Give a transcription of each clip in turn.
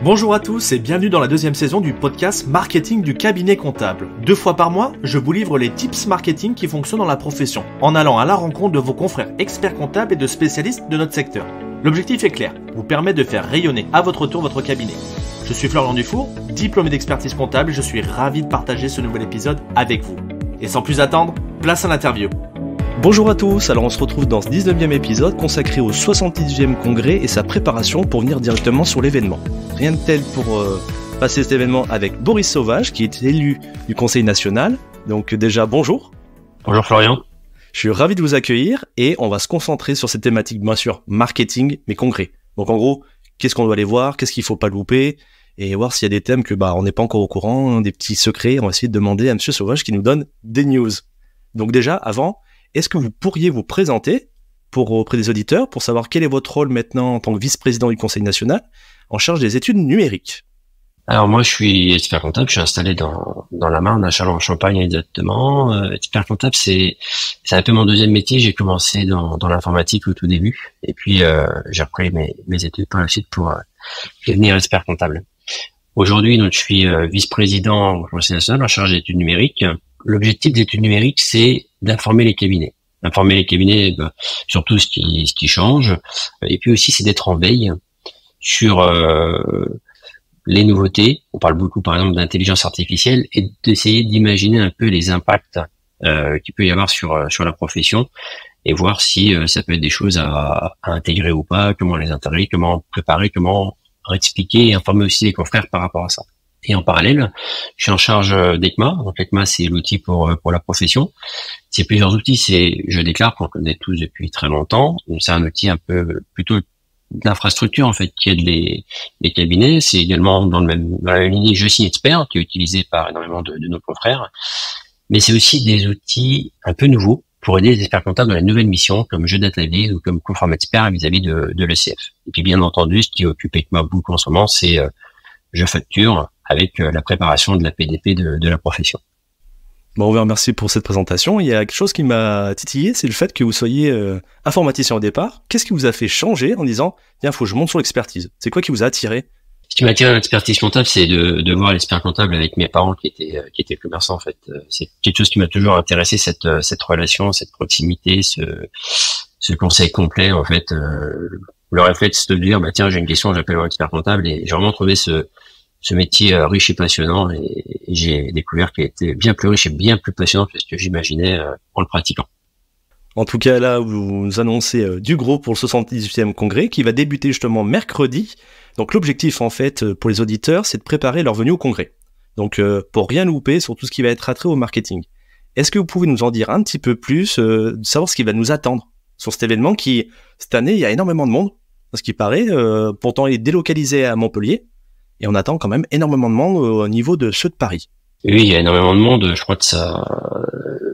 Bonjour à tous et bienvenue dans la deuxième saison du podcast Marketing du cabinet comptable. 2 fois par mois, je vous livre les tips marketing qui fonctionnent dans la profession, en allant à la rencontre de vos confrères experts comptables et de spécialistes de notre secteur. L'objectif est clair, vous permettre de faire rayonner à votre tour votre cabinet. Je suis Florian Dufour, diplômé d'expertise comptable et je suis ravi de partager ce nouvel épisode avec vous. Et sans plus attendre, place à l'interview. Bonjour à tous, alors on se retrouve dans ce 19e épisode consacré au 78e congrès et sa préparation pour venir directement sur l'événement. Rien de tel pour passer cet événement avec Boris Sauvage qui est élu du Conseil national. Donc déjà bonjour. Bonjour Florian. Je suis ravi de vous accueillir et on va se concentrer sur cette thématique bien sûr marketing mais congrès. Donc en gros, qu'est-ce qu'on doit aller voir, qu'est-ce qu'il ne faut pas louper et voir s'il y a des thèmes que on n'est pas encore au courant, des petits secrets. On va essayer de demander à Monsieur Sauvage qui nous donne des news. Donc déjà avant, est-ce que vous pourriez vous présenter auprès des auditeurs pour savoir quel est votre rôle maintenant en tant que vice-président du Conseil national en charge des études numériques? Alors moi je suis expert comptable, je suis installé dans la Marne, à Châlons-en-Champagne exactement. Expert comptable c'est un peu mon deuxième métier, j'ai commencé dans l'informatique au tout début et puis j'ai repris mes études par la suite pour devenir expert comptable. Aujourd'hui donc je suis vice-président au Conseil national en charge des études numériques. L'objectif des études numériques c'est d'informer les cabinets. Informer les cabinets sur tout ce qui change et puis aussi c'est d'être en veille sur les nouveautés. On parle beaucoup par exemple d'intelligence artificielle et d'essayer d'imaginer un peu les impacts qu'il peut y avoir sur la profession et voir si ça peut être des choses à intégrer ou pas, comment les intégrer, comment préparer, comment expliquer et informer aussi les confrères par rapport à ça. Et en parallèle, je suis en charge d'ECMA. Donc ECMA, c'est l'outil pour la profession. C'est plusieurs outils. Je déclare qu'on connaît tous depuis très longtemps. Donc c'est un outil un peu plutôt d'infrastructure en fait qui aide les cabinets. C'est également dans la même lignée Je signe expert qui est utilisé par énormément de nos confrères. Mais c'est aussi des outils un peu nouveaux pour aider les experts comptables dans les nouvelles missions comme Je Data Lead ou comme Conform Expert vis-à-vis de l'ECF. Et puis bien entendu, ce qui occupe ECMA beaucoup en ce moment, c'est Je facture avec la préparation de la PDP de la profession. Bon, on vous remercie pour cette présentation. Il y a quelque chose qui m'a titillé, c'est le fait que vous soyez informaticien au départ. Qu'est-ce qui vous a fait changer en disant « Tiens, il faut que je monte sur l'expertise ». C'est quoi qui vous a attiré? Ce qui m'a attiré à l'expertise comptable, c'est de voir l'expert comptable avec mes parents qui étaient commerçants en fait. C'est quelque chose qui m'a toujours intéressé, cette relation, cette proximité, ce conseil complet en fait. Le réflexe de dire tiens, j'ai une question, j'appelle mon expert comptable et j'ai vraiment trouvé ce métier riche et passionnant et j'ai découvert qu'il était bien plus riche et bien plus passionnant que ce que j'imaginais en le pratiquant. En tout cas, là, vous nous annoncez du gros pour le 78e congrès qui va débuter justement mercredi. Donc l'objectif, en fait, pour les auditeurs, c'est de préparer leur venue au congrès. Donc pour rien louper sur tout ce qui va être attrait au marketing. Est-ce que vous pouvez nous en dire un petit peu plus, de savoir ce qui va nous attendre sur cet événement qui, cette année, il y a énormément de monde, à ce qui paraît. Pourtant, il est délocalisé à Montpellier. Et on attend quand même énormément de monde au niveau de ceux de Paris. Oui, il y a énormément de monde. Je crois que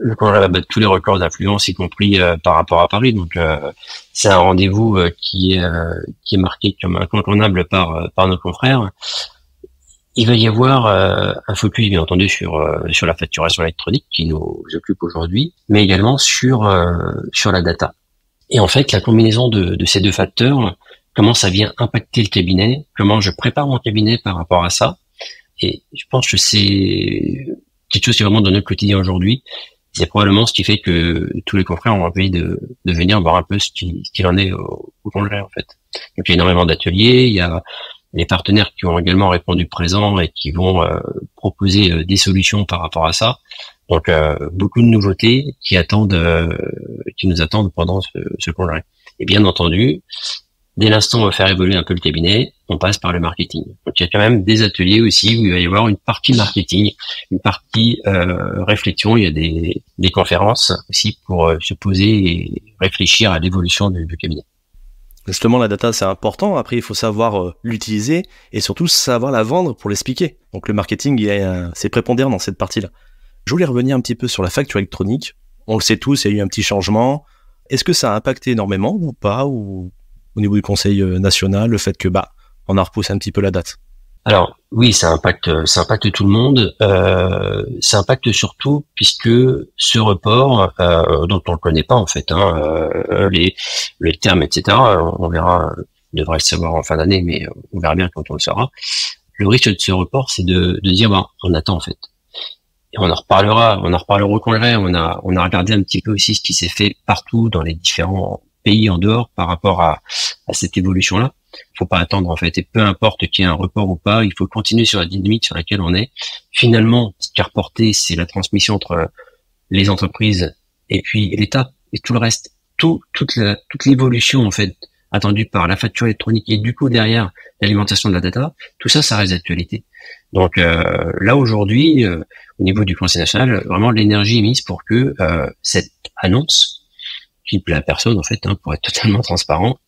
le congrès va battre tous les records d'affluence, y compris par rapport à Paris. Donc, c'est un rendez-vous qui est marqué comme incontournable par nos confrères. Il va y avoir un focus, bien entendu, sur la facturation électronique qui nous occupe aujourd'hui, mais également sur la data. Et en fait, la combinaison de ces deux facteurs, comment ça vient impacter le cabinet, comment je prépare mon cabinet par rapport à ça. Et je pense que c'est quelque chose qui est vraiment dans notre quotidien aujourd'hui. C'est probablement ce qui fait que tous les confrères ont envie de venir voir un peu ce qu'il en est au congrès, en fait. Donc, il y a énormément d'ateliers, il y a les partenaires qui ont également répondu présents et qui vont proposer des solutions par rapport à ça. Donc, beaucoup de nouveautés qui nous attendent pendant ce congrès. Et bien entendu, dès l'instant où on va faire évoluer un peu le cabinet, on passe par le marketing. Donc il y a quand même des ateliers aussi où il va y avoir une partie marketing, une partie réflexion. Il y a des conférences aussi pour se poser et réfléchir à l'évolution du cabinet. Justement, la data, c'est important. Après, il faut savoir l'utiliser et surtout savoir la vendre pour l'expliquer. Donc le marketing, c'est prépondérant dans cette partie-là. Je voulais revenir un petit peu sur la facture électronique. On le sait tous, il y a eu un petit changement. Est-ce que ça a impacté énormément ou pas, ou au niveau du Conseil national, le fait que on a repoussé un petit peu la date? Alors oui, ça impacte tout le monde. Ça impacte surtout puisque ce report, dont on ne connaît pas en fait, les termes, etc. On verra on devrait le savoir en fin d'année, mais on verra bien quand on le saura. Le risque de ce report, c'est de dire, on attend en fait. Et on en reparlera au congrès. On a regardé un petit peu aussi ce qui s'est fait partout dans les différents pays en dehors par rapport à cette évolution-là. Il faut pas attendre en fait, et peu importe qu'il y ait un report ou pas, il faut continuer sur la dynamique sur laquelle on est. Finalement, ce qui est reporté, c'est la transmission entre les entreprises et puis l'État et tout le reste, toute l'évolution en fait attendue par la facture électronique et du coup derrière l'alimentation de la data, tout ça, ça reste d'actualité. Donc là aujourd'hui, au niveau du Conseil national, vraiment l'énergie est mise pour que cette annonce, qui ne plaît à personne en fait, pour être totalement transparent,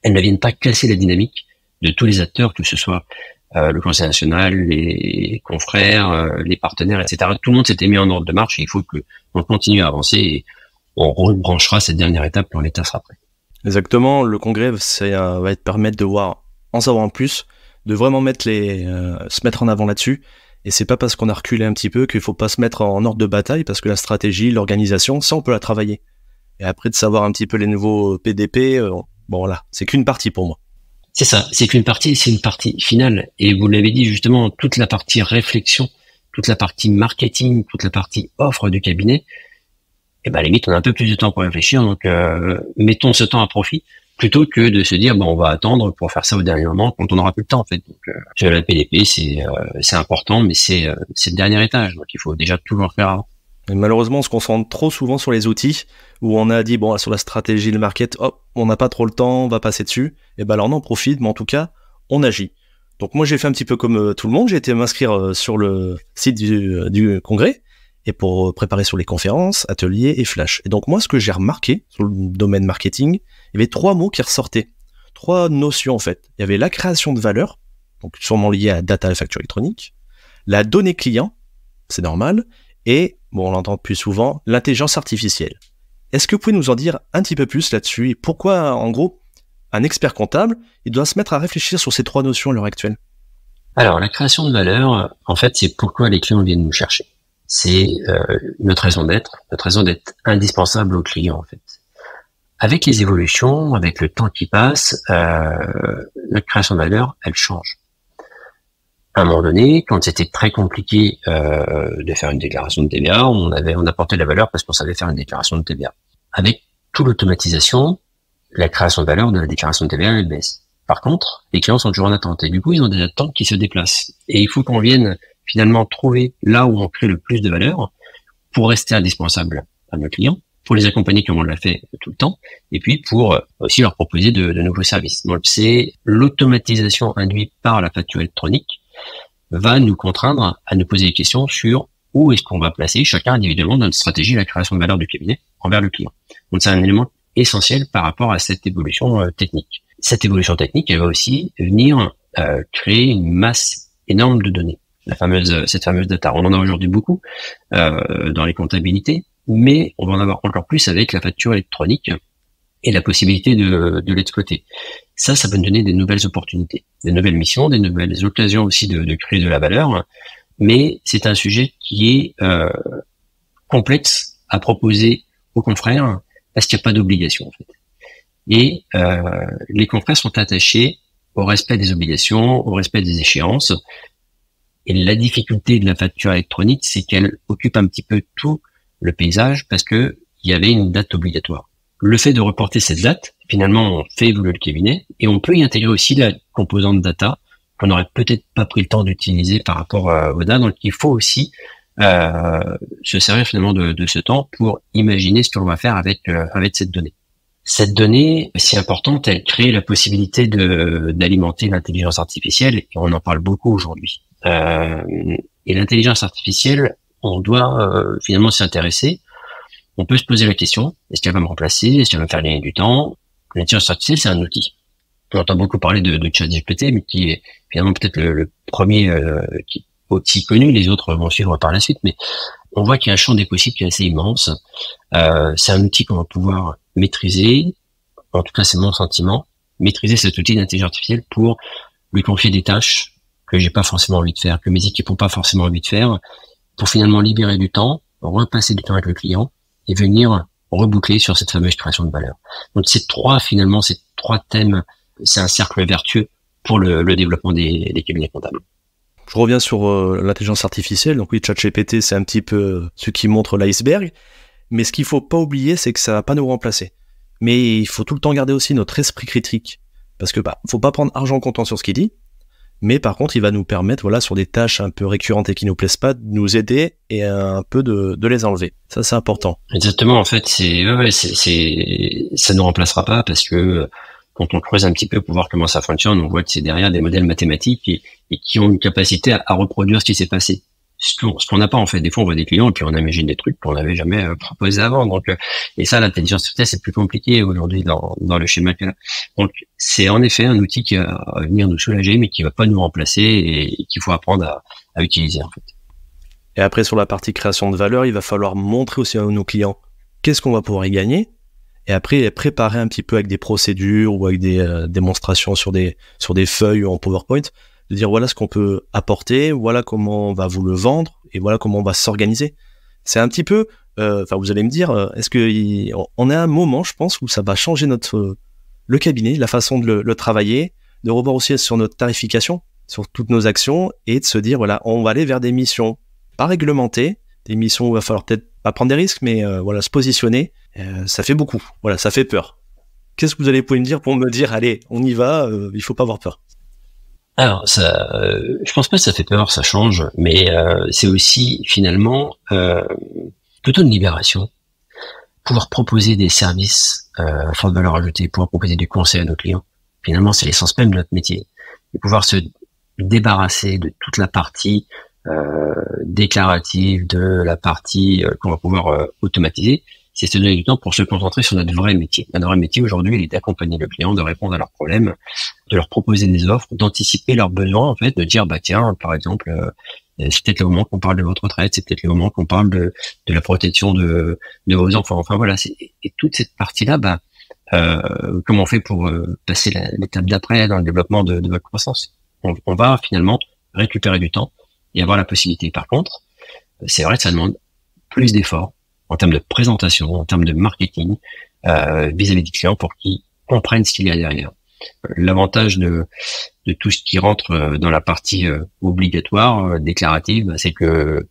elle ne vienne pas casser la dynamique de tous les acteurs, que ce soit le Conseil national, les confrères, les partenaires, etc. Tout le monde s'était mis en ordre de marche et il faut qu'on continue à avancer et on rebranchera cette dernière étape quand l'État sera prêt. Exactement, le congrès va te permettre de voir, en savoir en plus, de vraiment se mettre en avant là-dessus. Et c'est pas parce qu'on a reculé un petit peu qu'il faut pas se mettre en ordre de bataille, parce que la stratégie, l'organisation, ça on peut la travailler. Et après de savoir un petit peu les nouveaux PDP, voilà, c'est qu'une partie pour moi. C'est ça, c'est qu'une partie, c'est une partie finale. Et vous l'avez dit justement, toute la partie réflexion, toute la partie marketing, toute la partie offre du cabinet, à la limite, on a un peu plus de temps pour réfléchir, donc mettons ce temps à profit, plutôt que de se dire, on va attendre pour faire ça au dernier moment, quand on n'aura plus le temps, en fait. Donc, la PDP, c'est important, mais c'est le dernier étage, donc il faut déjà toujours faire avant. Et malheureusement, on se concentre trop souvent sur les outils, où on a dit, sur la stratégie, le market, on n'a pas trop le temps, on va passer dessus. Et alors on en profite, mais en tout cas, on agit. Donc moi, j'ai fait un petit peu comme tout le monde, j'ai été m'inscrire sur le site du congrès, et pour préparer sur les conférences, ateliers et flash. Et donc moi, ce que j'ai remarqué sur le domaine marketing, il y avait 3 mots qui ressortaient, 3 notions en fait. Il y avait la création de valeur, donc sûrement liée à data et facture électronique, la donnée client, c'est normal, et, on l'entend plus souvent, l'intelligence artificielle. Est-ce que vous pouvez nous en dire un petit peu plus là-dessus, et pourquoi, en gros, un expert comptable, il doit se mettre à réfléchir sur ces 3 notions à l'heure actuelle? Alors, la création de valeur, en fait, c'est pourquoi les clients viennent nous chercher. C'est notre raison d'être indispensable aux clients, en fait. Avec les évolutions, avec le temps qui passe, notre création de valeur, elle change. À un moment donné, quand c'était très compliqué de faire une déclaration de TVA, on apportait de la valeur parce qu'on savait faire une déclaration de TVA. Avec toute l'automatisation, la création de valeur de la déclaration de TVA, elle baisse. Par contre, les clients sont toujours en attente et du coup, ils ont des attentes qui se déplacent. Et il faut qu'on vienne finalement trouver là où on crée le plus de valeur pour rester indispensable à nos clients, pour les accompagner comme on l'a fait tout le temps, et puis pour aussi leur proposer de nouveaux services. Donc c'est l'automatisation induite par la facture électronique va nous contraindre à nous poser des questions sur où est-ce qu'on va placer chacun individuellement dans notre stratégie la création de valeur du cabinet envers le client. Donc c'est un élément essentiel par rapport à cette évolution technique. Cette évolution technique, elle va aussi venir créer une masse énorme de données. Cette fameuse data. On en a aujourd'hui beaucoup dans les comptabilités, mais on va en avoir encore plus avec la facture électronique et la possibilité de l'exploiter. Ça va nous donner des nouvelles opportunités, des nouvelles missions, des nouvelles occasions aussi de créer de la valeur, mais c'est un sujet qui est complexe à proposer aux confrères parce qu'il n'y a pas d'obligation en fait. Et les confrères sont attachés au respect des obligations, au respect des échéances. Et la difficulté de la facture électronique, c'est qu'elle occupe un petit peu tout le paysage parce que il y avait une date obligatoire. Le fait de reporter cette date, finalement, on fait évoluer le cabinet et on peut y intégrer aussi la composante data qu'on n'aurait peut-être pas pris le temps d'utiliser par rapport aux dates. Donc, il faut aussi se servir finalement de ce temps pour imaginer ce que l'on va faire avec cette donnée. Cette donnée, si importante, elle crée la possibilité d'alimenter l'intelligence artificielle et on en parle beaucoup aujourd'hui. Et l'intelligence artificielle, on doit finalement s'y intéresser. On peut se poser la question, est-ce qu'elle va me remplacer? Est-ce qu'elle va me faire gagner du temps? L'intelligence artificielle, c'est un outil. On entend beaucoup parler de ChatGPT, mais qui est finalement peut-être le premier qui est aussi connu. Les autres vont suivre par la suite, mais on voit qu'il y a un champ des possibles qui est assez immense. C'est un outil qu'on va pouvoir maîtriser, en tout cas c'est mon sentiment, maîtriser cet outil d'intelligence artificielle pour lui confier des tâches que j'ai pas forcément envie de faire, que mes équipes n'ont pas forcément envie de faire, pour finalement libérer du temps, repasser du temps avec le client et venir reboucler sur cette fameuse création de valeur. Donc ces trois thèmes c'est un cercle vertueux pour le développement des cabinets comptables. Je reviens sur l'intelligence artificielle. Donc oui, ChatGPT, c'est un petit peu ce qui montre l'iceberg. Mais ce qu'il faut pas oublier, c'est que ça va pas nous remplacer. Mais il faut tout le temps garder aussi notre esprit critique. Parce que faut pas prendre argent comptant sur ce qu'il dit. Mais par contre, il va nous permettre, voilà, sur des tâches un peu récurrentes et qui nous plaisent pas, de nous aider et un peu de les enlever. Ça, c'est important. Exactement. En fait, ça ne remplacera pas parce que quand on creuse un petit peu pour voir comment ça fonctionne, on voit que c'est derrière des modèles mathématiques et qui ont une capacité à reproduire ce qui s'est passé. Ce qu'on n'a pas, en fait. Des fois, on voit des clients et puis on imagine des trucs qu'on n'avait jamais proposés avant. Donc, et ça, l'intelligence artificielle, c'est plus compliqué aujourd'hui dans le schéma qu'il y a. Donc, c'est en effet un outil qui va venir nous soulager, mais qui va pas nous remplacer et qu'il faut apprendre à utiliser, en fait. Et après, sur la partie création de valeur, il va falloir montrer aussi à nos clients qu'est-ce qu'on va pouvoir y gagner. Et après, préparer un petit peu avec des procédures ou avec des démonstrations sur des feuilles ou en PowerPoint, de dire voilà ce qu'on peut apporter, voilà comment on va vous le vendre et voilà comment on va s'organiser. C'est un petit peu, vous allez me dire, est-ce qu'on a un moment, je pense, où ça va changer le cabinet, la façon de le travailler, de revoir aussi sur notre tarification, sur toutes nos actions et de se dire voilà, on va aller vers des missions pas réglementées, des missions où il va falloir peut-être pas prendre des risques, mais se positionner. Ça fait beaucoup, voilà, ça fait peur. Qu'est-ce que vous allez pouvoir me dire pour me dire allez, on y va, il faut pas avoir peur? Alors, je pense pas que ça fait peur, ça change, mais c'est aussi finalement plutôt une libération. Pouvoir proposer des services à forte valeur ajoutée, pouvoir proposer du conseil à nos clients. Finalement, c'est l'essence même de notre métier. Et pouvoir se débarrasser de toute la partie déclarative, de la partie qu'on va pouvoir automatiser, c'est se donner du temps pour se concentrer sur notre vrai métier. Notre vrai métier aujourd'hui, il est d'accompagner le client, de répondre à leurs problèmes, de leur proposer des offres, d'anticiper leurs besoins, en fait, de dire, tiens, par exemple, c'est peut-être le moment qu'on parle de votre retraite, c'est peut-être le moment qu'on parle de la protection de vos enfants. Enfin voilà, et toute cette partie-là, comment on fait pour passer l'étape d'après dans le développement de votre croissance? On va finalement récupérer du temps et avoir la possibilité. Par contre, c'est vrai que ça demande plus d'efforts en termes de présentation, en termes de marketing vis-à-vis des clients pour qu'ils comprennent ce qu'il y a derrière. L'avantage de tout ce qui rentre dans la partie obligatoire, déclarative, c'est que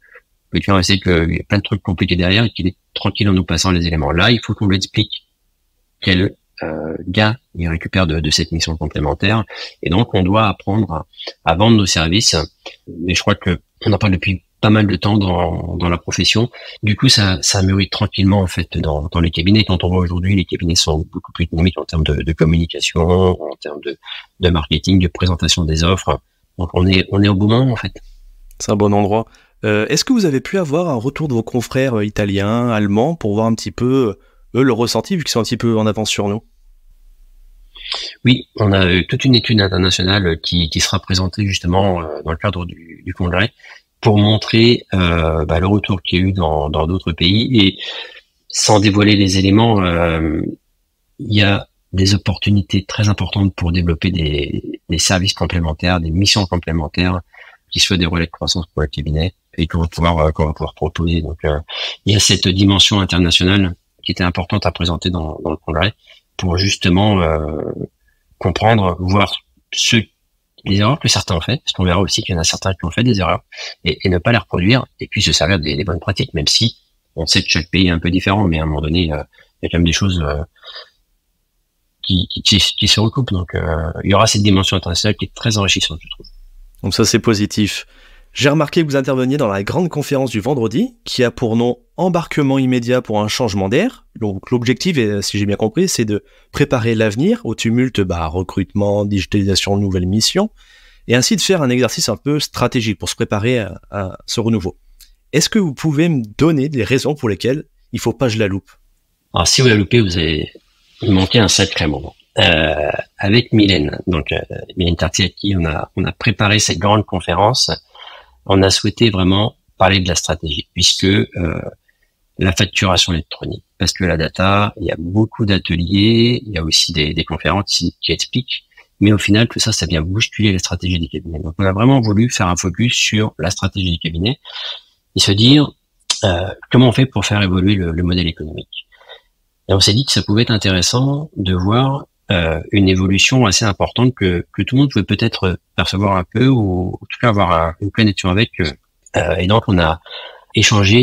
le client sait qu'il y a plein de trucs compliqués derrière et qu'il est tranquille en nous passant les éléments. Là, il faut qu'on lui explique quel gain il récupère de cette mission complémentaire. Et donc, on doit apprendre à vendre nos services. Mais je crois que on en parle depuis pas mal de temps dans la profession. Du coup, ça mûrit tranquillement en fait dans les cabinets. Quand on voit aujourd'hui, les cabinets sont beaucoup plus dynamiques en termes de communication, en termes de marketing, de présentation des offres. Donc on est au bon moment en fait. C'est un bon endroit. Est-ce que vous avez pu avoir un retour de vos confrères italiens, allemands, pour voir un petit peu eux le ressenti vu qu'ils sont un petit peu en avance sur nous? Oui, on a toute une étude internationale qui sera présentée justement dans le cadre du congrès, pour montrer le retour qu'il y a eu dans d'autres pays. Et sans dévoiler les éléments, il y a des opportunités très importantes pour développer des services complémentaires, des missions complémentaires qui soient des relais de croissance pour le cabinet et qu'on va pouvoir proposer. Donc il y a cette dimension internationale qui était importante à présenter dans le congrès pour justement comprendre, voir les erreurs que certains ont fait, parce qu'on verra aussi qu'il y en a certains qui ont fait des erreurs, et ne pas les reproduire, et puis se servir des bonnes pratiques, même si on sait que chaque pays est un peu différent, mais à un moment donné, il y a quand même des choses qui se recoupent. Donc il y aura cette dimension internationale qui est très enrichissante, je trouve. Donc ça, c'est positif. J'ai remarqué que vous interveniez dans la grande conférence du vendredi, qui a pour nom Embarquement immédiat pour un changement d'air. Donc l'objectif, si j'ai bien compris, c'est de préparer l'avenir au tumulte recrutement, digitalisation, nouvelles missions, et ainsi de faire un exercice un peu stratégique pour se préparer à ce renouveau. Est-ce que vous pouvez me donner des raisons pour lesquelles il ne faut pas que je la loupe? Alors si vous la loupez, vous avez manqué un sacré moment. Avec Mylène, Mylène Tartier, à qui on a préparé cette grande conférence, on a souhaité vraiment parler de la stratégie, puisque la facturation électronique, parce que la data, il y a beaucoup d'ateliers, il y a aussi des conférences qui expliquent, mais au final, tout ça vient bousculer la stratégie des cabinets. Donc, on a vraiment voulu faire un focus sur la stratégie du cabinet et se dire comment on fait pour faire évoluer le modèle économique. Et on s'est dit que ça pouvait être intéressant de voir une évolution assez importante que tout le monde pouvait peut-être percevoir un peu, ou en tout cas avoir une pleine lecture avec. Et donc on a échangé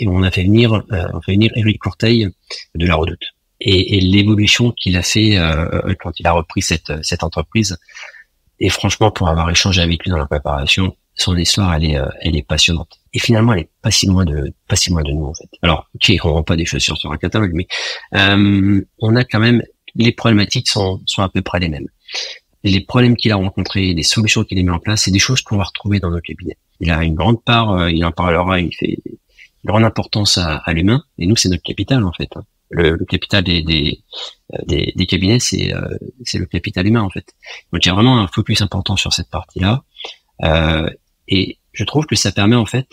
et on a fait venir Éric Courteil de la Redoute. Et l'évolution qu'il a fait quand il a repris cette entreprise, et franchement, pour avoir échangé avec lui dans la préparation, son histoire, elle est passionnante. Et finalement, elle est pas si loin de nous, en fait. Alors, ok, on vend pas des chaussures sur un catalogue, mais on a quand même, les problématiques sont à peu près les mêmes. Et les problèmes qu'il a rencontrés, les solutions qu'il a mis en place, c'est des choses qu'on va retrouver dans nos cabinets. Il a une grande part, il en parlera, il fait une grande importance à l'humain, et nous, c'est notre capital, en fait. Le capital des cabinets, c'est le capital humain, en fait. Donc, il y a vraiment un focus important sur cette partie-là. Et je trouve que ça permet, en fait,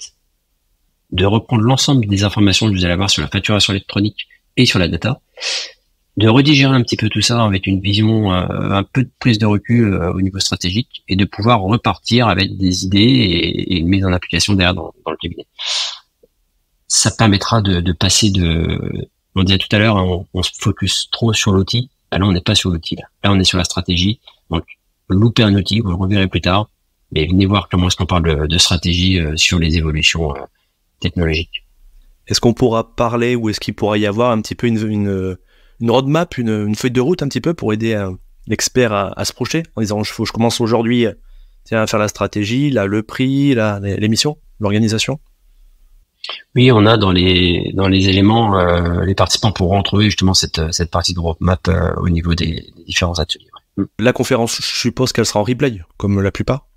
de reprendre l'ensemble des informations que vous allez avoir sur la facturation électronique et sur la data, de redigérer un petit peu tout ça avec une vision, un peu de prise de recul au niveau stratégique, et de pouvoir repartir avec des idées et une mise en application derrière dans le cabinet. Ça permettra de passer on disait tout à l'heure, on se focus trop sur l'outil. Là, on n'est pas sur l'outil. Là, on est sur la stratégie. Donc, louper un outil, vous le reverrez plus tard. Mais venez voir comment est-ce qu'on parle de stratégie sur les évolutions technologiques. Est-ce qu'on pourra parler, ou est-ce qu'il pourra y avoir un petit peu une roadmap, une feuille de route un petit peu pour aider l'expert à se projeter en disant je commence aujourd'hui à faire la stratégie, le prix, l'émission, l'organisation? Oui, on a dans les éléments, les participants pourront trouver justement cette partie de roadmap au niveau des différents ateliers. Ouais. La conférence, je suppose qu'elle sera en replay, comme la plupart.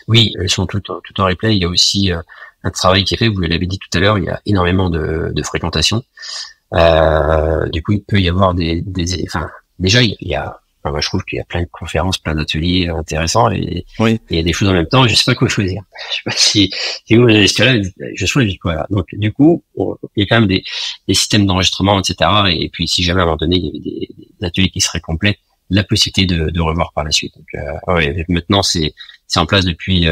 Oui, elles sont toutes en replay. Il y a aussi un travail qui est fait, vous l'avez dit tout à l'heure, il y a énormément de fréquentation. Du coup, il peut y avoir déjà, moi, je trouve qu'il y a plein de conférences, plein d'ateliers intéressants, et oui. Il y a des choses en même temps, je sais pas quoi choisir. Je sais pas si vous avez ce cas-là, je choisis quoi, là. Donc, du coup, il y a quand même des systèmes d'enregistrement, etc. Et puis, si jamais à un moment donné, il y avait des ateliers qui seraient complets, la possibilité de revoir par la suite. Donc, maintenant, c'est en place depuis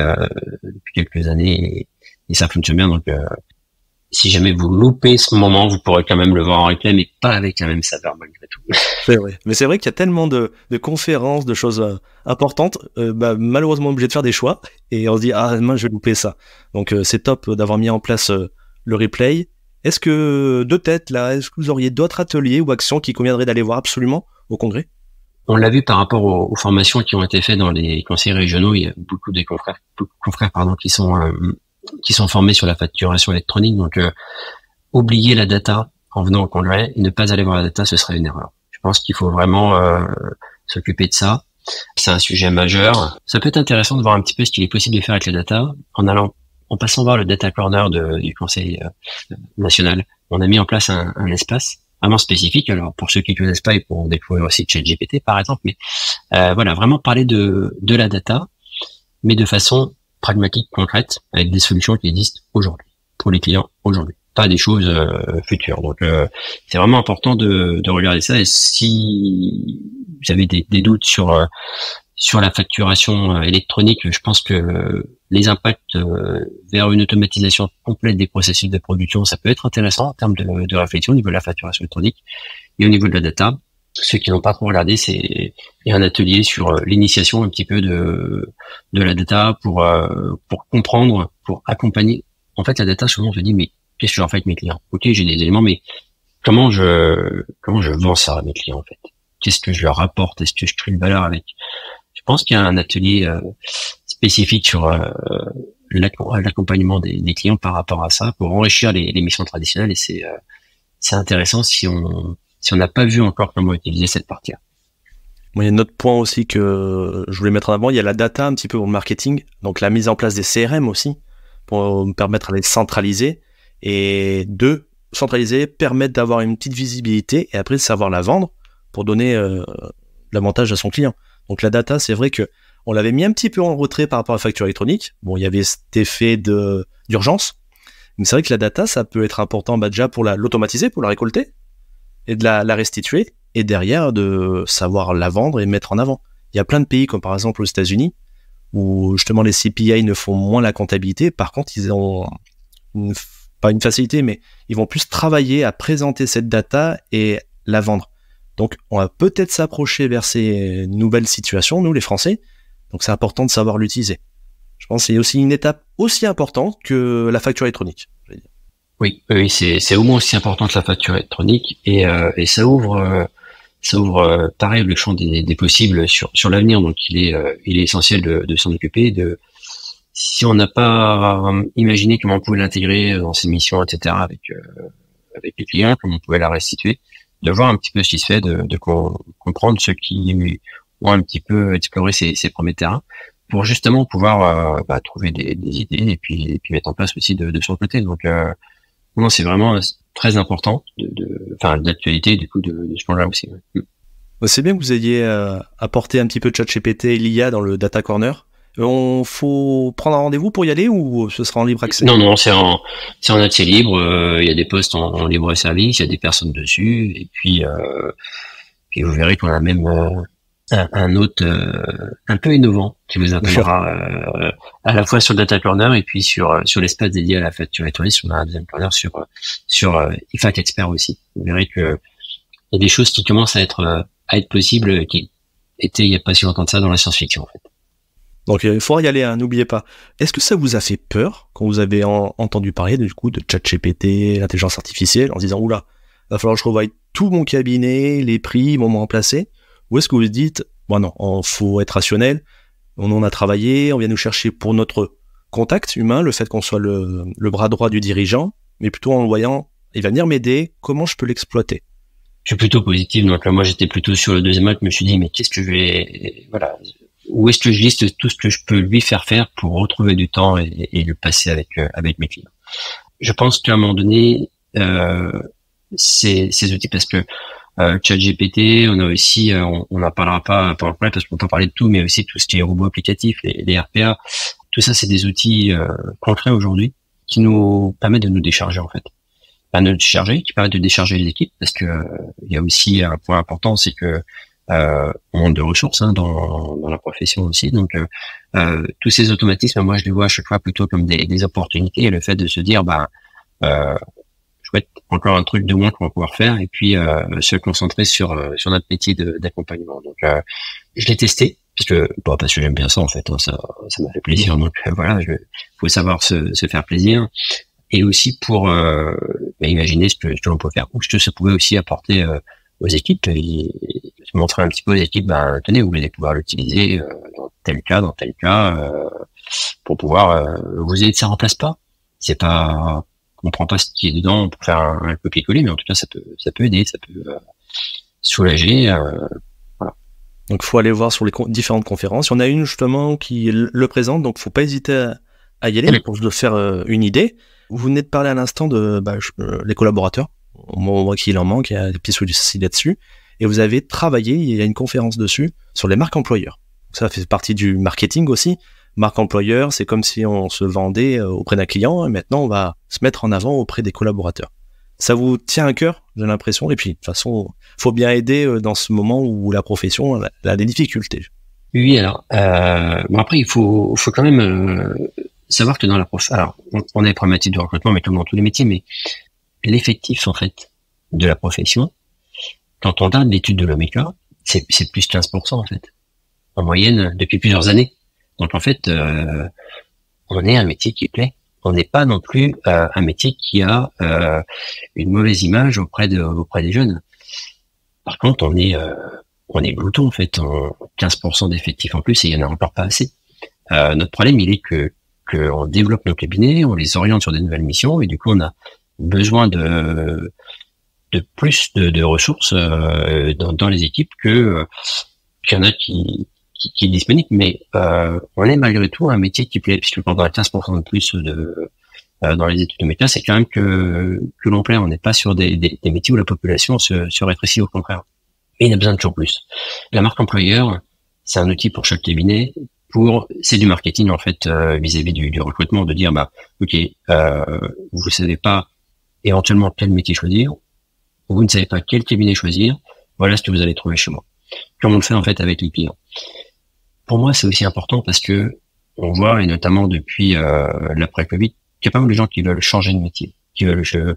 quelques années, et ça fonctionne bien. Donc, si jamais vous loupez ce moment, vous pourrez quand même le voir en replay, mais pas avec la même saveur malgré tout. C'est vrai. Mais c'est vrai qu'il y a tellement de conférences, de choses importantes, malheureusement obligé de faire des choix, et on se dit moi je vais louper ça. Donc c'est top d'avoir mis en place le replay. Est-ce que est-ce que vous auriez d'autres ateliers ou actions qui conviendraient d'aller voir absolument au congrès? On l'a vu par rapport aux formations qui ont été faites dans les conseils régionaux, il y a beaucoup de confrères qui sont formés sur la facturation électronique. Donc, oublier la data en venant au congrès et ne pas aller voir la data, ce serait une erreur. Je pense qu'il faut vraiment s'occuper de ça. C'est un sujet majeur. Ça peut être intéressant de voir un petit peu ce qu'il est possible de faire avec la data en passant voir le data corner du conseil national. On a mis en place un espace vraiment spécifique. Alors, pour ceux qui ne connaissent pas, ils pourront découvrir aussi ChatGPT, par exemple. Mais voilà, vraiment parler de la data, mais de façon pragmatique, concrète, avec des solutions qui existent aujourd'hui, pour les clients aujourd'hui, pas des choses futures. Donc, c'est vraiment important de regarder ça. Et si vous avez des doutes sur la facturation électronique, je pense que les impacts vers une automatisation complète des processus de production, ça peut être intéressant en termes de réflexion au niveau de la facturation électronique et au niveau de la data. Ceux qui n'ont pas trop regardé, il y a un atelier sur l'initiation un petit peu de la data pour comprendre, pour accompagner. En fait, la data, souvent, on se dit, mais qu'est-ce que je fais avec mes clients? Ok, j'ai des éléments, mais comment je vends ça à mes clients, en fait? Qu'est-ce que je leur apporte? Est-ce que je crée une valeur avec? Je pense qu'il y a un atelier spécifique sur l'accompagnement des clients par rapport à ça, pour enrichir les missions traditionnelles, et c'est intéressant si on n'a pas vu encore comment utiliser cette partie-là. Bon, il y a un autre point aussi que je voulais mettre en avant, il y a la data un petit peu pour le marketing, donc la mise en place des CRM aussi, pour me permettre de les centraliser, et centraliser, permettre d'avoir une petite visibilité, et après de savoir la vendre pour donner l'avantage à son client. Donc la data, c'est vrai que on l'avait mis un petit peu en retrait par rapport à la facture électronique. Bon, il y avait cet effet d'urgence, mais c'est vrai que la data, ça peut être important déjà pour l'automatiser, pour la récolter, et de la restituer, et derrière de savoir la vendre et mettre en avant. Il y a plein de pays, comme par exemple aux États-Unis, où justement les CPI ne font moins la comptabilité. Par contre, ils ont pas une facilité, mais ils vont plus travailler à présenter cette data et la vendre. Donc, on va peut-être s'approcher vers ces nouvelles situations, nous, les Français. Donc, c'est important de savoir l'utiliser. Je pense que c'est aussi une étape aussi importante que la facture électronique. Oui, c'est au moins aussi important que la facture électronique et ça ouvre pareil le champ des possibles sur l'avenir. Donc, il est essentiel de s'en occuper. Si on n'a pas imaginé comment on pouvait l'intégrer dans ses missions, etc., avec les clients, comment on pouvait la restituer, de voir un petit peu ce qui se fait, de comprendre ceux qui ont un petit peu exploré ces premiers terrains, pour justement pouvoir trouver des idées et puis mettre en place aussi de son côté. Donc non, c'est vraiment très important d'actualité du coup de ce point-là aussi. Ouais. C'est bien que vous ayez apporté un petit peu de ChatGPT et l'IA dans le Data Corner. Faut prendre un rendez-vous pour y aller ou ce sera en libre accès? Non, c'est en accès libre. Il y a des postes en libre service, il y a des personnes dessus, et puis vous verrez qu'on a même un autre un peu innovant qui vous attendra à la fois sur le Data Corner et puis sur l'espace dédié à la facture électronique. On a un deuxième corner sur IFAC Expert aussi. Vous verrez que il y a des choses qui commencent à être possibles qui étaient il y a pas si longtemps de ça dans la science-fiction en fait. Donc il faudra y aller, hein, n'oubliez pas. Est-ce que ça vous a fait peur quand vous avez entendu parler du coup de ChatGPT, l'intelligence artificielle, en se disant oula, va falloir que je revoie tout mon cabinet, les prix vont me remplacer? Ou est-ce que vous vous dites bon non, faut être rationnel, on en a travaillé, on vient nous chercher pour notre contact humain, le fait qu'on soit le bras droit du dirigeant, mais plutôt en le voyant, il va venir m'aider, comment je peux l'exploiter? Je suis plutôt positif, donc là moi j'étais plutôt sur le deuxième acte, je me suis dit mais qu'est-ce que je vais où est-ce que je liste tout ce que je peux lui faire pour retrouver du temps et le passer avec mes clients. Je pense qu'à un moment donné, ces outils, parce que ChatGPT, on a aussi, on n'en parlera pas après parce qu'on peut parler de tout, mais aussi tout ce qui est robots applicatifs, les RPA, tout ça c'est des outils concrets aujourd'hui qui nous permettent de nous décharger en fait. Pas de décharger, qui permettent de décharger les équipes, parce que il y a aussi un point important, c'est que on manque de ressources dans la profession aussi, donc tous ces automatismes, moi je les vois à chaque fois plutôt comme des opportunités, et le fait de se dire chouette, encore un truc de moins qu'on va pouvoir faire, et puis se concentrer sur notre métier d'accompagnement. Donc je l'ai testé parce que j'aime bien ça en fait, hein, ça m'a fait plaisir, donc voilà, faut savoir se faire plaisir, et aussi pour imaginer ce que l'on peut faire, ou ce que ça pouvait aussi apporter aux équipes, et montrer un petit peu aux équipes, tenez, vous allez pouvoir l'utiliser dans tel cas, pour pouvoir vous aider. Ça remplace pas. C'est pas, on prend pas ce qui est dedans pour faire un copier-coller, mais en tout cas, ça peut aider, ça peut soulager. Voilà. Donc, faut aller voir sur les différentes conférences. Il y en a une justement qui le présente, donc faut pas hésiter à y aller pour se faire une idée. Vous venez de parler à l'instant de les collaborateurs. On voit qu'il en manque, il y a des petits soucis là-dessus. Et vous avez travaillé, il y a une conférence dessus, sur les marques employeurs. Ça fait partie du marketing aussi. Marque employeur, c'est comme si on se vendait auprès d'un client, et maintenant on va se mettre en avant auprès des collaborateurs. Ça vous tient à cœur, j'ai l'impression, et puis de toute façon, faut bien aider dans ce moment où la profession a des difficultés. Oui, alors, après, il faut quand même savoir que dans la prof, alors, on a des problématiques de recrutement, mais comme dans tous les métiers, mais l'effectif, en fait, de la profession, quand on regarde l'étude de l'Omeka, c'est plus 15%, en fait. En moyenne, depuis plusieurs années. Donc, en fait, on est un métier qui plaît. On n'est pas non plus un métier qui a une mauvaise image auprès des jeunes. Par contre, on est glouton, en fait. 15% d'effectifs en plus, et il y en a encore pas assez. Notre problème, il est que on développe nos cabinets, on les oriente sur des nouvelles missions, et du coup, on a besoin de plus de ressources dans les équipes qu'il y en a qui est disponible, mais on est malgré tout un métier qui plaît, puisque quand on a 15% de plus dans les études de métier, c'est quand même que l'on plaît. On n'est pas sur des métiers où la population se rétrécit, au contraire. Mais il y a besoin de toujours plus. La marque employeur, c'est un outil pour chaque cabinet. C'est du marketing en fait vis-à-vis du recrutement, de dire ok, vous savez pas éventuellement quel métier choisir, vous ne savez pas quel cabinet choisir, voilà ce que vous allez trouver chez moi. Comme on le fait en fait avec les clients. Pour moi, c'est aussi important parce que on voit, et notamment depuis l'après-Covid, qu'il y a pas mal de gens qui veulent changer de métier, qui veulent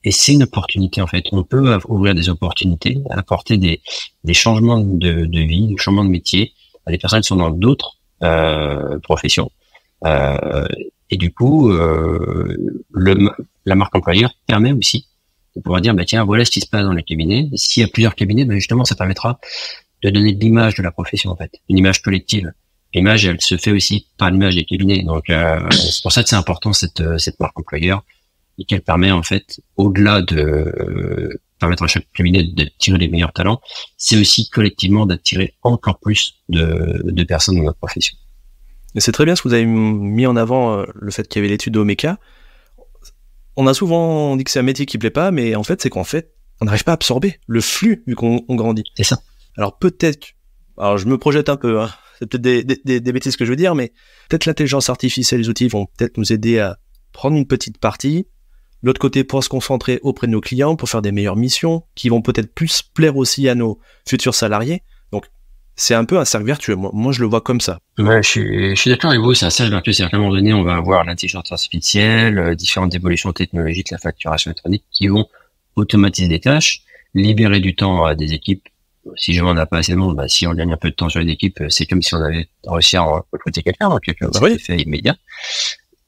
Et c'est une opportunité en fait. On peut ouvrir des opportunités, apporter des changements de vie, des changements de métier à des personnes qui sont dans d'autres professions. Et du coup, la marque employeur permet aussi de pouvoir dire, bah tiens, voilà ce qui se passe dans les cabinets. Et s'il y a plusieurs cabinets, bah justement, ça permettra de donner de l'image de la profession en fait, une image collective. L'image, elle se fait aussi par l'image des cabinets. Donc, c'est pour ça que c'est important cette marque employeur et qu'elle permet en fait, au-delà de permettre à chaque cabinet d'attirer les meilleurs talents, c'est aussi collectivement d'attirer encore plus de personnes dans notre profession. Et c'est très bien ce que vous avez mis en avant, le fait qu'il y avait l'étude de Omeka. On a souvent dit que c'est un métier qui plaît pas, mais en fait, c'est qu'en fait, on n'arrive pas à absorber le flux vu qu'on grandit. C'est ça. Alors alors je me projette un peu, hein. C'est peut-être des bêtises que je veux dire, mais peut-être l'intelligence artificielle, les outils vont peut-être nous aider à prendre une petite partie. L'autre côté, pour se concentrer auprès de nos clients, pour faire des meilleures missions, qui vont peut-être plus plaire aussi à nos futurs salariés. Donc, c'est un peu un cercle vertueux. Moi, je le vois comme ça. Ouais, je suis d'accord avec vous, c'est un cercle vertueux. C'est-à-dire qu'à un moment donné, on va avoir l'intelligence artificielle, différentes évolutions technologiques, la facturation électronique, qui vont automatiser des tâches, libérer du temps à des équipes. Si jamais on n'a pas assez de monde, bah, si on gagne un peu de temps sur les équipes, c'est comme si on avait réussi à recruter quelqu'un, donc quelqu'un qui est fait immédiat.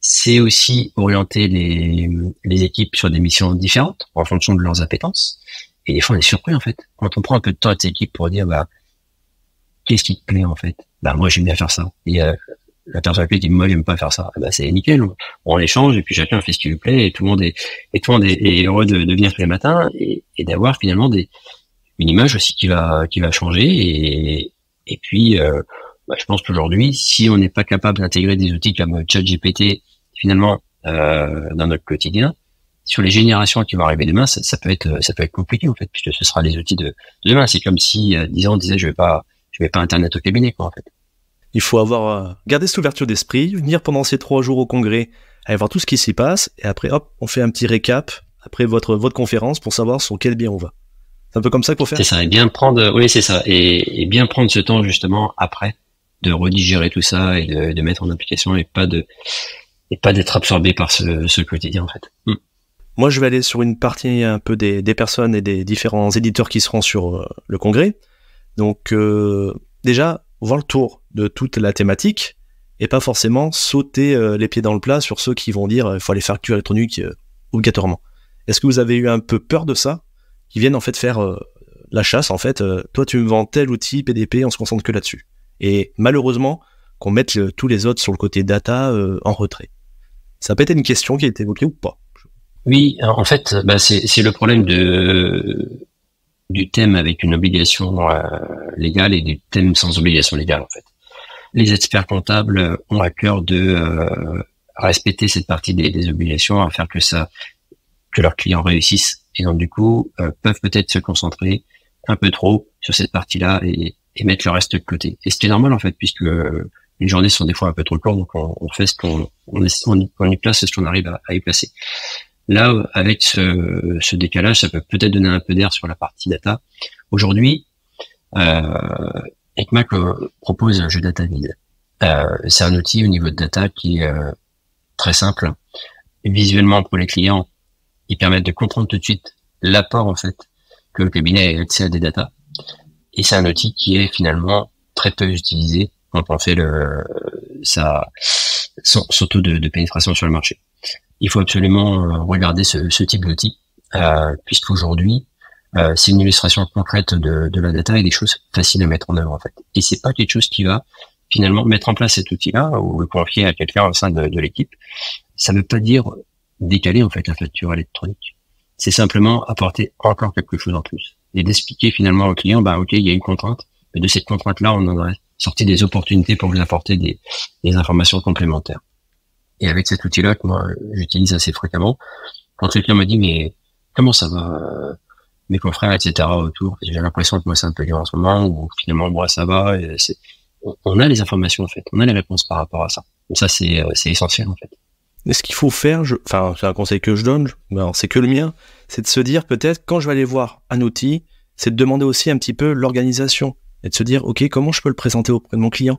C'est aussi orienter les équipes sur des missions différentes en fonction de leurs appétences. Et des fois, on est surpris, en fait. Quand on prend un peu de temps à ces équipes pour dire, bah, qu'est-ce qui te plaît, en fait? Bah, moi, j'aime bien faire ça. Et, la personne qui dit, moi, j'aime pas faire ça. Bah, c'est nickel. On échange et puis chacun fait ce qui lui plaît et tout le monde est heureux de venir tous les matins et d'avoir finalement une image aussi qui va changer et puis, bah, je pense qu'aujourd'hui, si on n'est pas capable d'intégrer des outils comme ChatGPT finalement dans notre quotidien, sur les générations qui vont arriver demain, ça peut être compliqué en fait, puisque ce sera les outils de demain. C'est comme si 10 ans on disait je vais pas internet au cabinet quoi en fait. Il faut avoir gardé cette ouverture d'esprit, venir pendant ces 3 jours au congrès, aller voir tout ce qui s'y passe, et après hop, on fait un petit récap après votre conférence pour savoir sur quel biais on va. C'est un peu comme ça qu'il faut faire. C'est ça, et bien prendre, oui c'est ça, et bien prendre ce temps justement après de redigérer tout ça et de mettre en application et pas d'être absorbé par ce quotidien en fait. Moi, je vais aller sur une partie un peu des personnes et des différents éditeurs qui seront sur le congrès. Donc, déjà, voir le tour de toute la thématique et pas forcément sauter les pieds dans le plat sur ceux qui vont dire il faut aller faire facture électronique obligatoirement. Est-ce que vous avez eu un peu peur de ça, qui viennent en fait faire la chasse en fait toi, tu me vends tel outil PDP, on se concentre que là-dessus. Et malheureusement, qu'on mette tous les autres sur le côté data en retrait. Ça a peut-être une question qui a été évoquée ou pas? Oui, en fait, bah c'est le problème du thème avec une obligation légale et du thème sans obligation légale en fait. Les experts comptables ont à cœur de respecter cette partie des obligations, à faire que leurs clients réussissent et donc du coup peuvent peut-être se concentrer un peu trop sur cette partie-là et mettre le reste de côté. Et c'était normal en fait puisque les journées sont des fois un peu trop courtes, donc on fait ce qu'on y place, ce qu'on arrive à y placer. Là, avec ce décalage, ça peut peut-être donner un peu d'air sur la partie data. Aujourd'hui, ECMAC propose un jeu data vide. C'est un outil au niveau de data qui est très simple. Et visuellement, pour les clients, il permet de comprendre tout de suite l'apport en fait que le cabinet a accès à des data. Et c'est un outil qui est finalement très peu utilisé quand on fait son taux de pénétration sur le marché. Il faut absolument regarder ce type d'outil, puisqu'aujourd'hui, c'est une illustration concrète de la data et des choses faciles à mettre en œuvre en fait. Et c'est pas quelque chose qui va finalement mettre en place cet outil-là ou le confier à quelqu'un au sein de l'équipe. Ça ne veut pas dire décaler en fait la facture électronique. C'est simplement apporter encore quelque chose en plus et d'expliquer finalement au client, bah ok, il y a une contrainte, mais de cette contrainte-là, on en a sorti des opportunités pour vous apporter des informations complémentaires. Et avec cet outil-là que moi j'utilise assez fréquemment, quand quelqu'un me dit mais comment ça va mes confrères etc autour, j'ai l'impression que moi c'est un peu dur en ce moment ou finalement moi ça va. Et on a les informations en fait, on a les réponses par rapport à ça. Donc ça c'est essentiel en fait. Et ce qu'il faut faire, c'est un conseil que je donne, c'est que le mien, c'est de se dire peut-être quand je vais aller voir un outil, c'est de demander aussi un petit peu l'organisation et de se dire ok comment je peux le présenter auprès de mon client,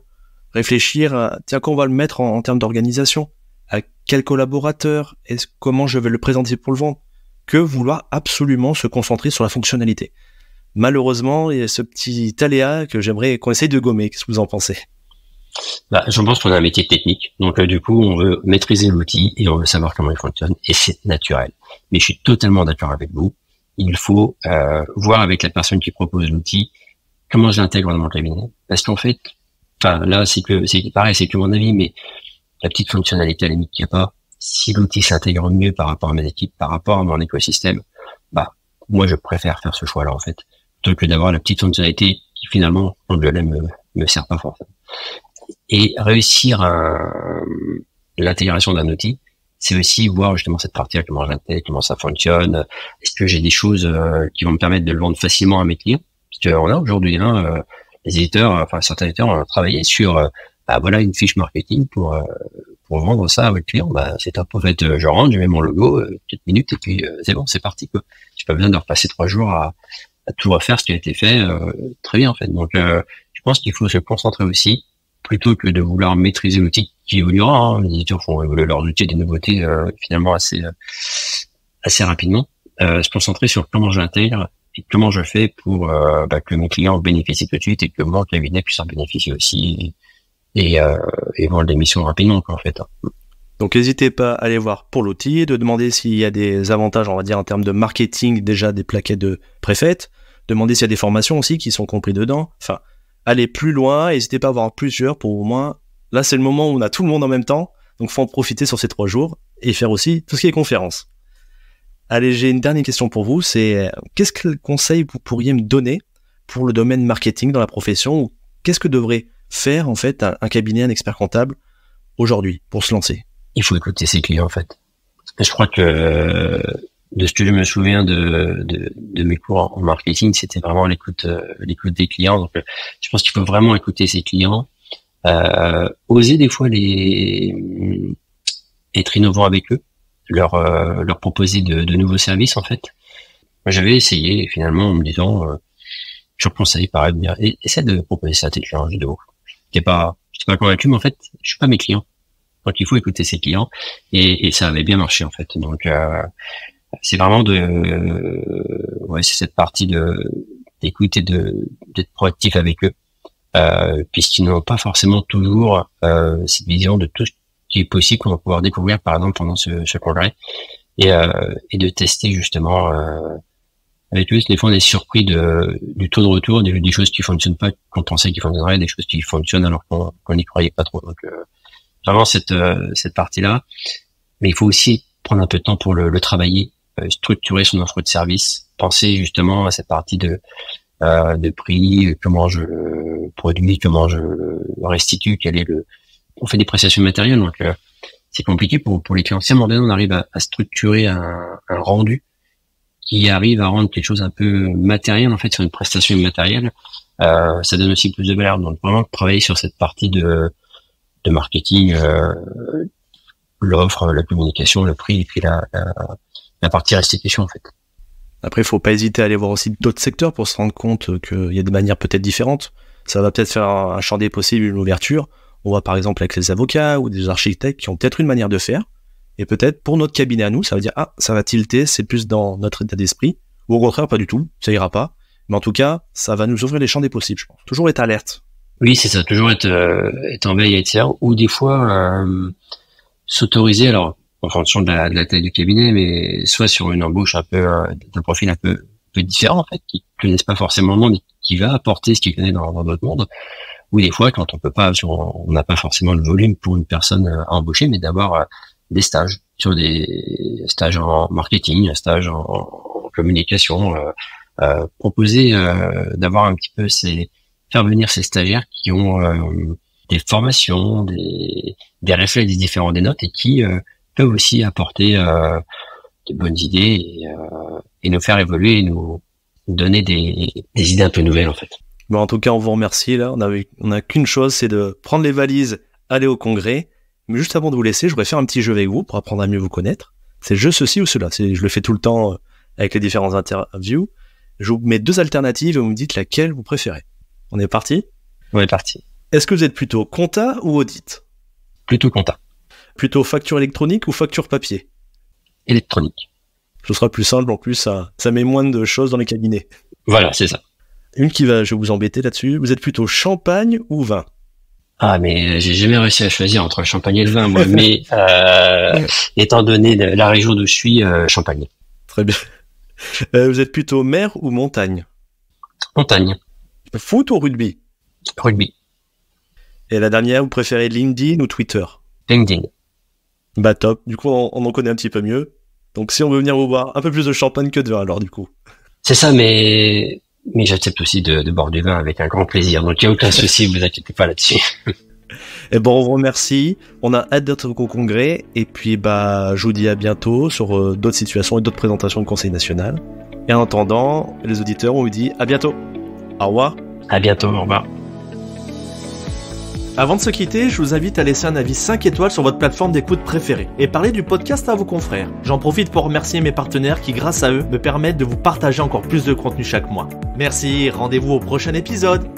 réfléchir à tiens qu'on va le mettre en termes d'organisation, à quel collaborateur, comment je vais le présenter pour le vendre. que vouloir absolument se concentrer sur la fonctionnalité. Malheureusement, il y a ce petit aléa que j'aimerais qu'on essaye de gommer. Qu'est-ce que vous en pensez? Je pense qu'on a un métier technique, donc du coup, on veut maîtriser l'outil et on veut savoir comment il fonctionne, et c'est naturel. Mais je suis totalement d'accord avec vous. Il faut voir avec la personne qui propose l'outil comment je l'intègre dans mon cabinet. Parce qu'en fait, là, c'est pareil, c'est que mon avis, mais la petite fonctionnalité à la limite qu'il n'y a pas, si l'outil s'intègre mieux par rapport à mes équipes, par rapport à mon écosystème, moi, je préfère faire ce choix-là, en fait, plutôt que d'avoir la petite fonctionnalité qui, finalement, au-delà, me sert pas forcément. Et réussir l'intégration d'un outil, c'est aussi voir justement cette partie-là, comment je l'intègre, comment ça fonctionne, est-ce que j'ai des choses qui vont me permettre de le vendre facilement à mes clients, parce qu'on a aujourd'hui, les éditeurs, certains éditeurs ont travaillé sur, voilà une fiche marketing pour vendre ça à votre client. C'est top. En fait, je rentre, je mets mon logo, 4 minutes, et puis c'est bon, c'est parti, quoi. J'ai pas besoin de repasser 3 jours à tout refaire ce qui a été fait, très bien, en fait. Donc, je pense qu'il faut se concentrer aussi, plutôt que de vouloir maîtriser l'outil qui évoluera. Les éditeurs font évoluer leurs outils et des nouveautés, finalement, assez rapidement. Se concentrer sur comment je l'intègre, et comment je fais pour que mes clients bénéficient tout de suite et que mon cabinet puisse en bénéficier aussi et vendre des missions rapidement, quoi, en fait. Donc n'hésitez pas à aller voir pour l'outil, de demander s'il y a des avantages, on va dire en termes de marketing, déjà des plaquettes de préfètes, demander s'il y a des formations aussi qui sont compris dedans, enfin allez plus loin, n'hésitez pas à avoir plusieurs pour au moins, là c'est le moment où on a tout le monde en même temps, donc faut en profiter sur ces 3 jours et faire aussi tout ce qui est conférence. Allez, j'ai une dernière question pour vous, c'est qu'est-ce que conseil vous pourriez me donner pour le domaine marketing dans la profession, ou qu'est-ce que devrait faire en fait un cabinet, un expert comptable aujourd'hui pour se lancer? Il faut écouter ses clients, en fait. Je crois que de ce que je me souviens de mes cours en marketing, c'était vraiment l'écoute des clients. Donc, je pense qu'il faut vraiment écouter ses clients, oser des fois être innovant avec eux, leur proposer de nouveaux services, en fait. Moi, j'avais essayé, finalement, en me disant, je conseille, pareil, de dire, essaie de proposer ça à tes clients. Je n'étais pas convaincu, mais en fait, je suis pas mes clients. Donc, il faut écouter ses clients, et ça avait bien marché, en fait. Donc, c'est vraiment c'est cette partie d'écouter, d'être proactif avec eux, puisqu'ils n'ont pas forcément toujours cette vision de tout ce qui est possible qu'on va pouvoir découvrir, par exemple, pendant ce congrès, et de tester justement avec eux. Des fois, on est surpris du taux de retour, des choses qui fonctionnent pas, qu'on pensait qu'ils fonctionneraient, des choses qui fonctionnent alors qu'on n'y croyait pas trop. Donc, vraiment cette partie-là. Mais il faut aussi prendre un peu de temps pour le travailler, structurer son offre de service, penser justement à cette partie de prix, comment je produis, comment je restitue, on fait des prestations matérielles, donc c'est compliqué pour les clients. Si à un moment donné on arrive à structurer un rendu qui arrive à rendre quelque chose un peu matériel, en fait, sur une prestation immatérielle, ça donne aussi plus de valeur. Donc vraiment travailler sur cette partie de marketing, l'offre, la communication, le prix, et puis la partie restitution, en fait. Après, il faut pas hésiter à aller voir aussi d'autres secteurs pour se rendre compte qu'il y a des manières peut-être différentes. Ça va peut-être faire un champ des possibles, une ouverture. On voit par exemple avec les avocats ou des architectes qui ont peut-être une manière de faire. Et peut-être pour notre cabinet à nous, ça va dire ça va tilter, c'est plus dans notre état d'esprit. Ou au contraire, pas du tout, ça ira pas. Mais en tout cas, ça va nous ouvrir les champs des possibles, je pense. Toujours être alerte. Oui, c'est ça, toujours être en veille à être ou des fois s'autoriser, alors en fonction de la taille du cabinet, mais soit sur une embauche un peu d'un profil un peu différent, en fait, qui connaissent pas forcément le monde et qui va apporter ce qu'il connaît dans notre monde, ou des fois quand on peut pas, on n'a pas forcément le volume pour une personne à embaucher, mais d'avoir des stages, sur des stages en marketing, un stage en communication, proposer d'avoir un petit peu faire venir ces stagiaires qui ont des formations, des réflexes différents des nôtres, et qui peuvent aussi apporter de bonnes idées et nous faire évoluer et nous donner des idées un peu nouvelles, en fait. Bon, en tout cas, on vous remercie. Là, on a qu'une chose, c'est de prendre les valises, aller au congrès. Mais juste avant de vous laisser, je voudrais faire un petit jeu avec vous pour apprendre à mieux vous connaître. C'est le jeu ceci ou cela. Je le fais tout le temps avec les différentes interviews. Je vous mets 2 alternatives et vous me dites laquelle vous préférez. On est parti ? On est parti. Est-ce que vous êtes plutôt compta ou audit ? Plutôt compta. Plutôt facture électronique ou facture papier ? Électronique. Ce sera plus simple, en plus, ça met moins de choses dans les cabinets. Voilà, c'est ça. Je vais vous embêter là-dessus. Vous êtes plutôt champagne ou vin? Ah, mais j'ai jamais réussi à choisir entre le champagne et le vin, moi. Mais étant donné la région d'où je suis, champagne. Très bien. Vous êtes plutôt mer ou montagne? Montagne. Foot ou rugby? Rugby. Et la dernière, vous préférez LinkedIn ou Twitter? LinkedIn. Bah top. Du coup, on en connaît un petit peu mieux. Donc si on veut venir vous boire un peu plus de champagne que de vin, alors du coup. C'est ça, mais j'accepte aussi de boire du vin avec un grand plaisir. Donc il n'y a aucun souci, vous inquiétez pas là-dessus. Et bon, on vous remercie. On a hâte d'être au congrès. Et puis, je vous dis à bientôt sur d'autres situations et d'autres présentations de Conseil national. Et en attendant, les auditeurs, on vous dit à bientôt. Au revoir. À bientôt, au revoir. Avant de se quitter, je vous invite à laisser un avis 5 étoiles sur votre plateforme d'écoute préférée et parler du podcast à vos confrères. J'en profite pour remercier mes partenaires qui, grâce à eux, me permettent de vous partager encore plus de contenu chaque mois. Merci, rendez-vous au prochain épisode.